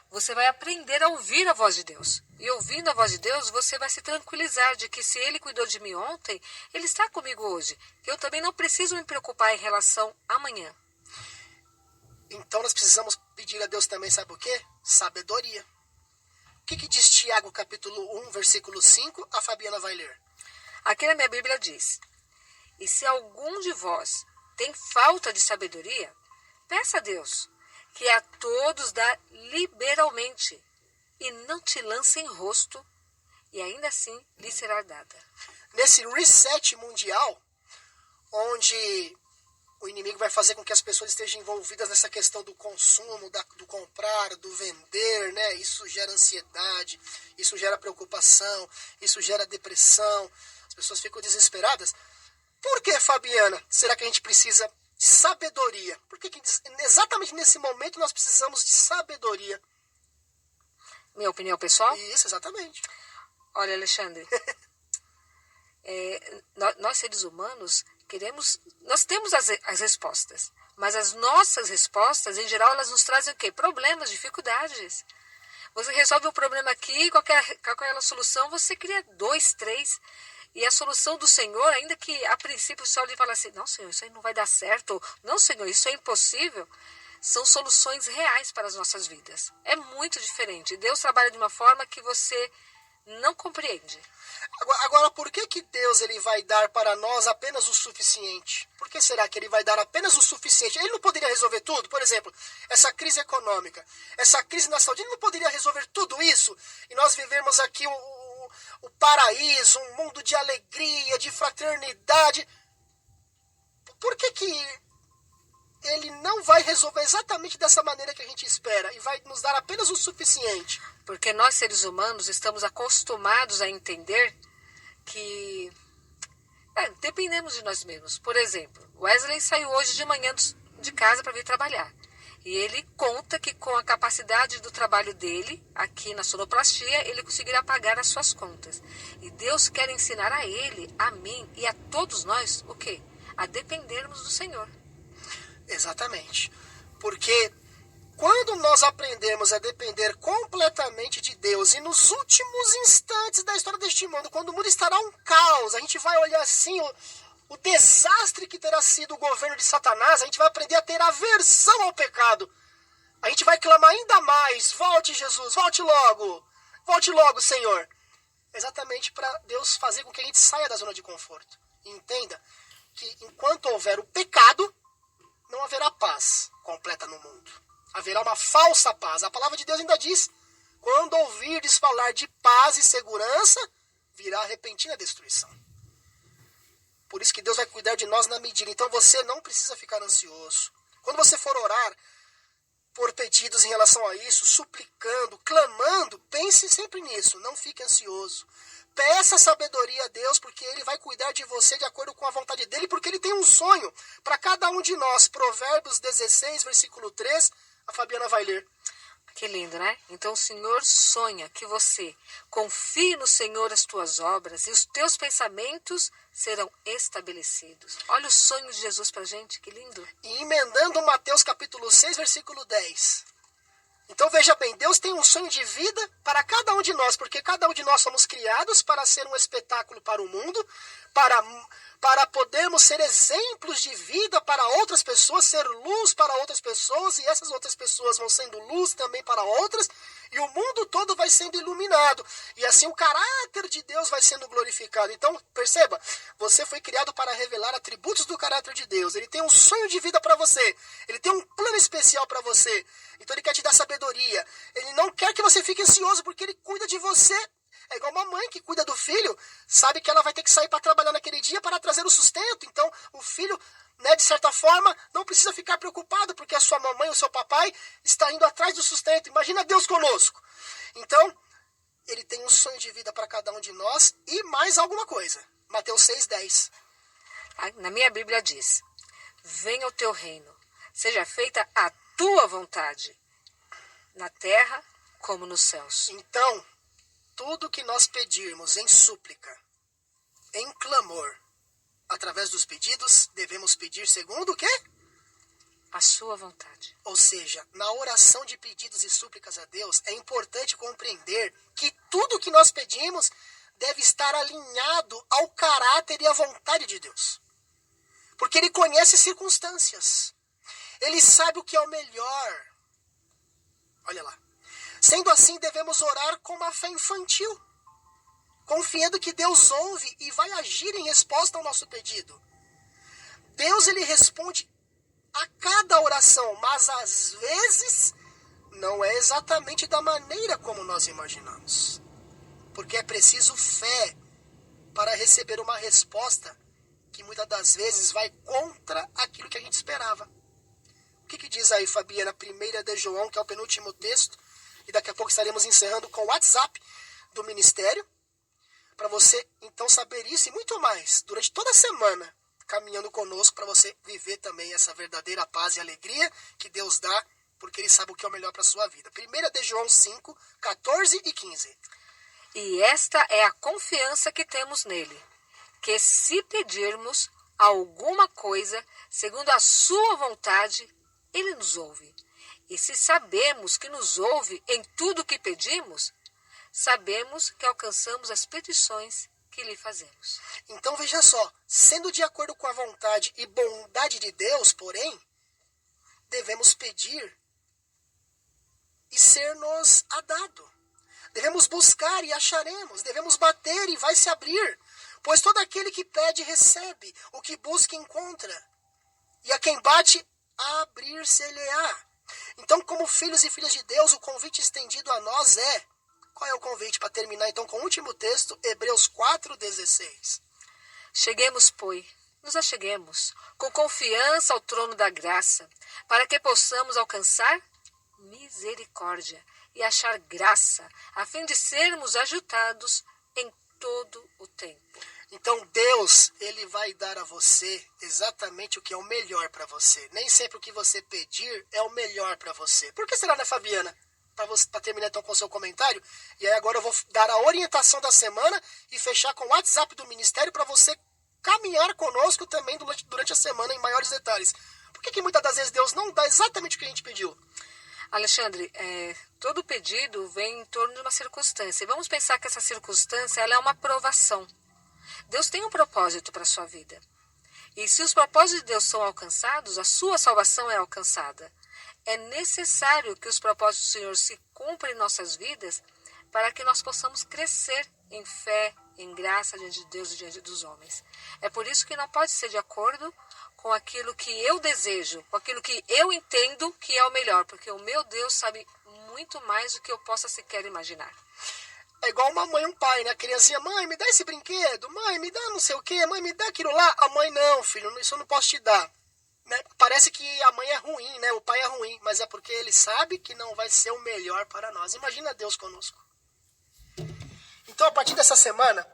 Você vai aprender a ouvir a voz de Deus. E ouvindo a voz de Deus, você vai se tranquilizar de que se Ele cuidou de mim ontem, Ele está comigo hoje. Que eu também não preciso me preocupar em relação a amanhã. Então nós precisamos pedir a Deus também, sabe o quê? Sabedoria. O que diz Tiago, capítulo 1, versículo 5? A Fabiana vai ler. Aqui na minha Bíblia diz: e se algum de vós tem falta de sabedoria, peça a Deus, que a todos dá liberalmente, e não te lance em rosto, e ainda assim lhe será dada. Nesse reset mundial, onde o inimigo vai fazer com que as pessoas estejam envolvidas nessa questão do consumo, do comprar, do vender, né? Isso gera ansiedade, isso gera preocupação, isso gera depressão, as pessoas ficam desesperadas. Por que, Fabiana, será que a gente precisa de sabedoria? Porque exatamente nesse momento nós precisamos de sabedoria. Minha opinião pessoal? Isso, exatamente. Olha, Alexandre, nós seres humanos nós temos as respostas, mas as nossas respostas, em geral, elas nos trazem o quê? Problemas, dificuldades. Você resolve um problema aqui, com aquela solução, você cria 2, 3. E a solução do Senhor, ainda que a princípio você olhe e fala assim, não, Senhor, isso aí não vai dar certo, ou, não, Senhor, isso é impossível, são soluções reais para as nossas vidas. É muito diferente. Deus trabalha de uma forma que você não compreende. Agora, por que Deus ele vai dar para nós apenas o suficiente? Por que será que Ele vai dar apenas o suficiente? Ele não poderia resolver tudo? Por exemplo, essa crise econômica, essa crise na saúde, Ele não poderia resolver tudo isso? E nós vivemos aqui o paraíso, um mundo de alegria, de fraternidade. Por que Ele não vai resolver exatamente dessa maneira que a gente espera e vai nos dar apenas o suficiente? Porque nós, seres humanos, estamos acostumados a entender que dependemos de nós mesmos. Por exemplo, Wesley saiu hoje de manhã de casa para vir trabalhar. E ele conta que com a capacidade do trabalho dele, aqui na sonoplastia, ele conseguirá pagar as suas contas. E Deus quer ensinar a ele, a mim e a todos nós, o quê? A dependermos do Senhor. Exatamente. Porque quando nós aprendemos a depender completamente de Deus, e nos últimos instantes da história deste mundo, quando o mundo estará um caos, a gente vai olhar assim o desastre que terá sido o governo de Satanás, a gente vai aprender a ter aversão ao pecado. A gente vai clamar ainda mais, volte Jesus, volte logo, Senhor. Exatamente para Deus fazer com que a gente saia da zona de conforto. E entenda que enquanto houver o pecado, não haverá paz completa no mundo. Haverá uma falsa paz. A palavra de Deus ainda diz, quando ouvirdes falar de paz e segurança, virá repentina destruição. Por isso que Deus vai cuidar de nós na medida. Então você não precisa ficar ansioso. Quando você for orar por pedidos em relação a isso, suplicando, clamando, pense sempre nisso. Não fique ansioso. Peça sabedoria a Deus, porque Ele vai cuidar de você de acordo com a vontade dEle, porque Ele tem um sonho para cada um de nós. Provérbios 16, versículo 3, a Fabiana vai ler. Que lindo, né? Então o Senhor sonha que você confie no Senhor as tuas obras e os teus pensamentos serão estabelecidos. Olha o sonho de Jesus pra gente, que lindo. E emendando Mateus capítulo 6, versículo 10. Então veja bem, Deus tem um sonho de vida para cada um de nós, porque cada um de nós somos criados para ser um espetáculo para o mundo, para podermos ser exemplos de vida para outras pessoas, ser luz para outras pessoas, e essas outras pessoas vão sendo luz também para outras, e o mundo todo vai sendo iluminado, e assim o caráter de Deus vai sendo glorificado. Então, perceba, você foi criado para revelar atributos do caráter de Deus. Ele tem um sonho de vida para você, Ele tem um plano especial para você, então Ele quer te dar sabedoria. Ele não quer que você fique ansioso, porque Ele cuida de você É igual uma mãe que cuida do filho, sabe que ela vai ter que sair para trabalhar naquele dia para trazer o sustento. Então, o filho, né, de certa forma, não precisa ficar preocupado porque a sua mamãe ou seu papai está indo atrás do sustento. Imagina Deus conosco. Então, ele tem um sonho de vida para cada um de nós e mais alguma coisa. Mateus 6,10. Na minha Bíblia diz: venha o teu reino, seja feita a tua vontade, na terra como nos céus. Então, tudo que nós pedirmos em súplica, em clamor, através dos pedidos, devemos pedir segundo o quê? A sua vontade. Ou seja, na oração de pedidos e súplicas a Deus, é importante compreender que tudo que nós pedimos deve estar alinhado ao caráter e à vontade de Deus. Porque Ele conhece circunstâncias. Ele sabe o que é o melhor. Olha lá. Sendo assim, devemos orar com uma fé infantil, confiando que Deus ouve e vai agir em resposta ao nosso pedido. Deus, ele responde a cada oração, mas às vezes não é exatamente da maneira como nós imaginamos. Porque é preciso fé para receber uma resposta que muitas das vezes vai contra aquilo que a gente esperava. O que diz aí, Fabiana? 1 de João, que é o penúltimo texto, e daqui a pouco estaremos encerrando com o WhatsApp do Ministério, para você então saber isso e muito mais, durante toda a semana, caminhando conosco, para você viver também essa verdadeira paz e alegria que Deus dá, porque Ele sabe o que é o melhor para a sua vida. 1 de João 5, 14 e 15. E esta é a confiança que temos nele, que se pedirmos alguma coisa segundo a sua vontade, ele nos ouve. E se sabemos que nos ouve em tudo o que pedimos, sabemos que alcançamos as petições que lhe fazemos. Então veja só, sendo de acordo com a vontade e bondade de Deus, porém, devemos pedir e ser-nos a dado. Devemos buscar e acharemos, devemos bater e vai se abrir. Pois todo aquele que pede, recebe. O que busca, encontra. E a quem bate, abrir-se-lhe-á. Então, como filhos e filhas de Deus, o convite estendido a nós é... Qual é o convite para terminar, então, com o último texto? Hebreus 4,16. Cheguemos, pois, nos acheguemos, com confiança ao trono da graça, para que possamos alcançar misericórdia e achar graça, a fim de sermos ajudados em todo o tempo. Então Deus, ele vai dar a você exatamente o que é o melhor para você. Nem sempre o que você pedir é o melhor para você. Por que será, né, Fabiana? Para terminar então com o seu comentário. E aí agora eu vou dar a orientação da semana e fechar com o WhatsApp do Ministério para você caminhar conosco também durante a semana em maiores detalhes. Por que muitas das vezes Deus não dá exatamente o que a gente pediu? Alexandre, todo pedido vem em torno de uma circunstância. E vamos pensar que essa circunstância ela é uma provação. Deus tem um propósito para a sua vida. E se os propósitos de Deus são alcançados, a sua salvação é alcançada. É necessário que os propósitos do Senhor se cumpram em nossas vidas para que nós possamos crescer em fé, em graça diante de Deus e diante dos homens. É por isso que não pode ser de acordo com aquilo que eu desejo, com aquilo que eu entendo que é o melhor, porque o meu Deus sabe muito mais do que eu possa sequer imaginar. É igual uma mãe e um pai, né? A criancinha, mãe, me dá esse brinquedo, mãe, me dá não sei o quê, mãe, me dá aquilo lá. A mãe, não, filho, isso eu não posso te dar. Né? Parece que a mãe é ruim, né? O pai é ruim, mas é porque ele sabe que não vai ser o melhor para nós. Imagina Deus conosco. Então, a partir dessa semana,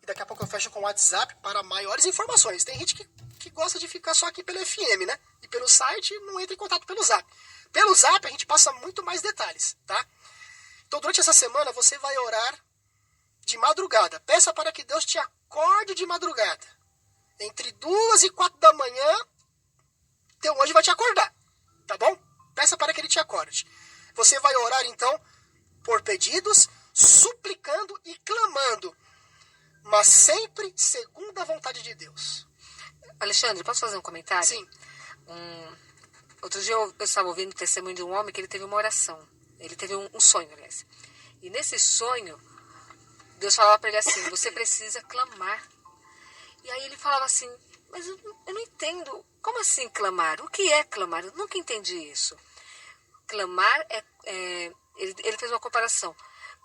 e daqui a pouco eu fecho com o WhatsApp para maiores informações. Tem gente que gosta de ficar só aqui pelo FM, né? E pelo site não entra em contato pelo Zap. Pelo Zap a gente passa muito mais detalhes, tá? Então, durante essa semana, você vai orar de madrugada. Peça para que Deus te acorde de madrugada. Entre 2 e 4 da manhã, teu anjo vai te acordar, tá bom? Peça para que ele te acorde. Você vai orar, então, por pedidos, suplicando e clamando, mas sempre segundo a vontade de Deus. Alexandre, posso fazer um comentário? Sim. Outro dia eu estava ouvindo o testemunho de um homem que ele teve uma oração. Ele teve um sonho, aliás. E nesse sonho, Deus falava para ele assim, você precisa clamar. E aí ele falava assim, mas eu não entendo. Como assim clamar? O que é clamar? Eu nunca entendi isso. Clamar ele fez uma comparação.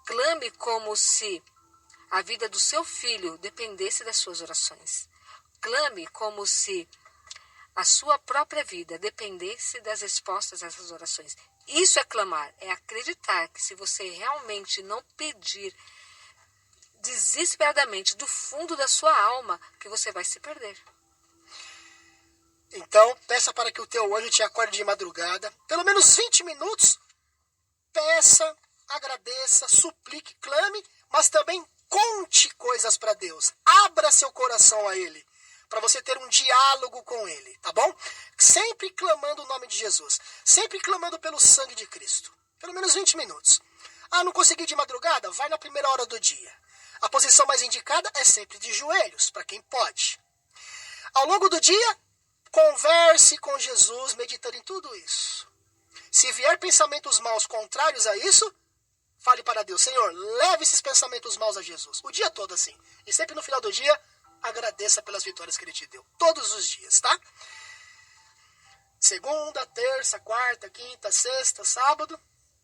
Clame como se a vida do seu filho dependesse das suas orações. Clame como se a sua própria vida dependesse das respostas a essas orações. Isso é clamar, é acreditar que se você realmente não pedir desesperadamente do fundo da sua alma, que você vai se perder. Então, peça para que o teu anjo te acorde de madrugada, pelo menos 20 minutos, peça, agradeça, suplique, clame, mas também conte coisas para Deus. Abra seu coração a Ele, para você ter um diálogo com Ele, tá bom? Sempre clamando o nome de Jesus, sempre clamando pelo sangue de Cristo. Pelo menos 20 minutos. Ah, não consegui de madrugada? Vai na primeira hora do dia. A posição mais indicada é sempre de joelhos, para quem pode. Ao longo do dia, converse com Jesus, meditando em tudo isso. Se vier pensamentos maus contrários a isso, fale para Deus: Senhor, leve esses pensamentos maus a Jesus. O dia todo assim. E sempre no final do dia, agradeça pelas vitórias que Ele te deu. Todos os dias, tá? Segunda, terça, quarta, quinta, sexta, sábado,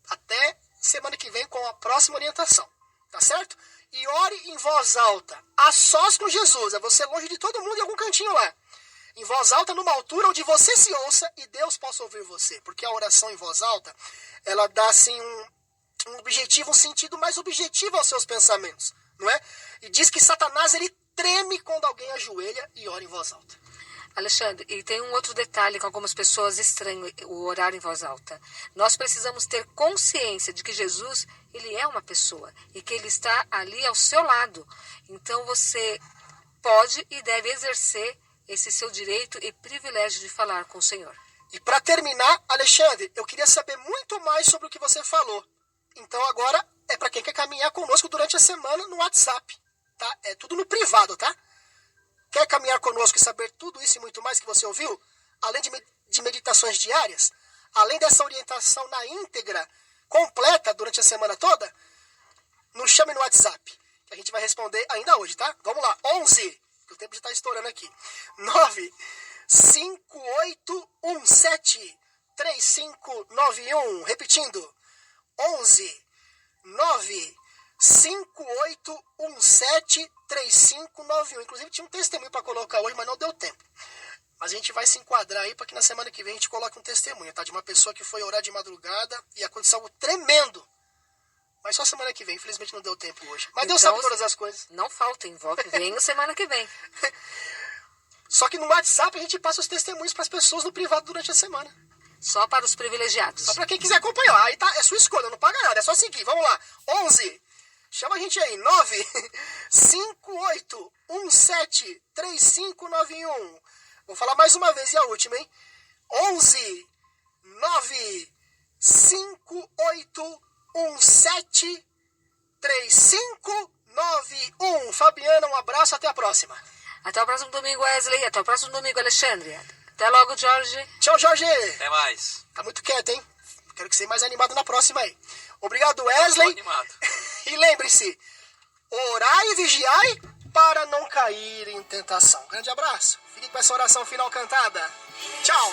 até semana que vem com a próxima orientação. Tá certo? E ore em voz alta, a sós com Jesus. É você longe de todo mundo em algum cantinho lá. Em voz alta, numa altura onde você se ouça e Deus possa ouvir você. Porque a oração em voz alta, ela dá assim um objetivo, um sentido mais objetivo aos seus pensamentos, não é? E diz que Satanás, ele treme quando alguém ajoelha e ora em voz alta. Alexandre, e tem um outro detalhe que algumas pessoas estranham o orar em voz alta. Nós precisamos ter consciência de que Jesus, ele é uma pessoa e que ele está ali ao seu lado. Então você pode e deve exercer esse seu direito e privilégio de falar com o Senhor. E para terminar, Alexandre, eu queria saber muito mais sobre o que você falou. Então agora é para quem quer caminhar conosco durante a semana no WhatsApp, tá? É tudo no privado, tá? Quer caminhar conosco e saber tudo isso e muito mais que você ouviu? Além de meditações diárias? Além dessa orientação na íntegra, completa durante a semana toda? Nos chame no WhatsApp, que a gente vai responder ainda hoje, tá? Vamos lá, 11, que o tempo já está estourando aqui. 958173591. Repetindo, 11 958173591. Inclusive tinha um testemunho para colocar hoje, mas não deu tempo. Mas a gente vai se enquadrar aí para que na semana que vem a gente coloque um testemunho, tá? De uma pessoa que foi orar de madrugada e aconteceu algo tremendo. Mas só semana que vem, infelizmente não deu tempo hoje. Mas então, Deus sabe todas as coisas. Não faltem, venham semana que vem. Só que no WhatsApp a gente passa os testemunhos para as pessoas no privado durante a semana. Só para os privilegiados. Só para quem quiser acompanhar. Aí tá, é sua escolha, não paga nada, é só seguir. Vamos lá. 11. Chama a gente aí. 958173591. Vou falar mais uma vez e a última, hein? 11 958173591. Fabiana, um abraço, até a próxima. Até o próximo domingo, Wesley. Até o próximo domingo, Alexandre. Até logo, Jorge. Tchau, Jorge. Até mais. Tá muito quieto, hein? Quero que você seja mais animado na próxima aí. Obrigado, Wesley. Tô animado. E lembre-se, orai e vigiai para não cair em tentação. Grande abraço. Fique com essa oração final cantada. Tchau.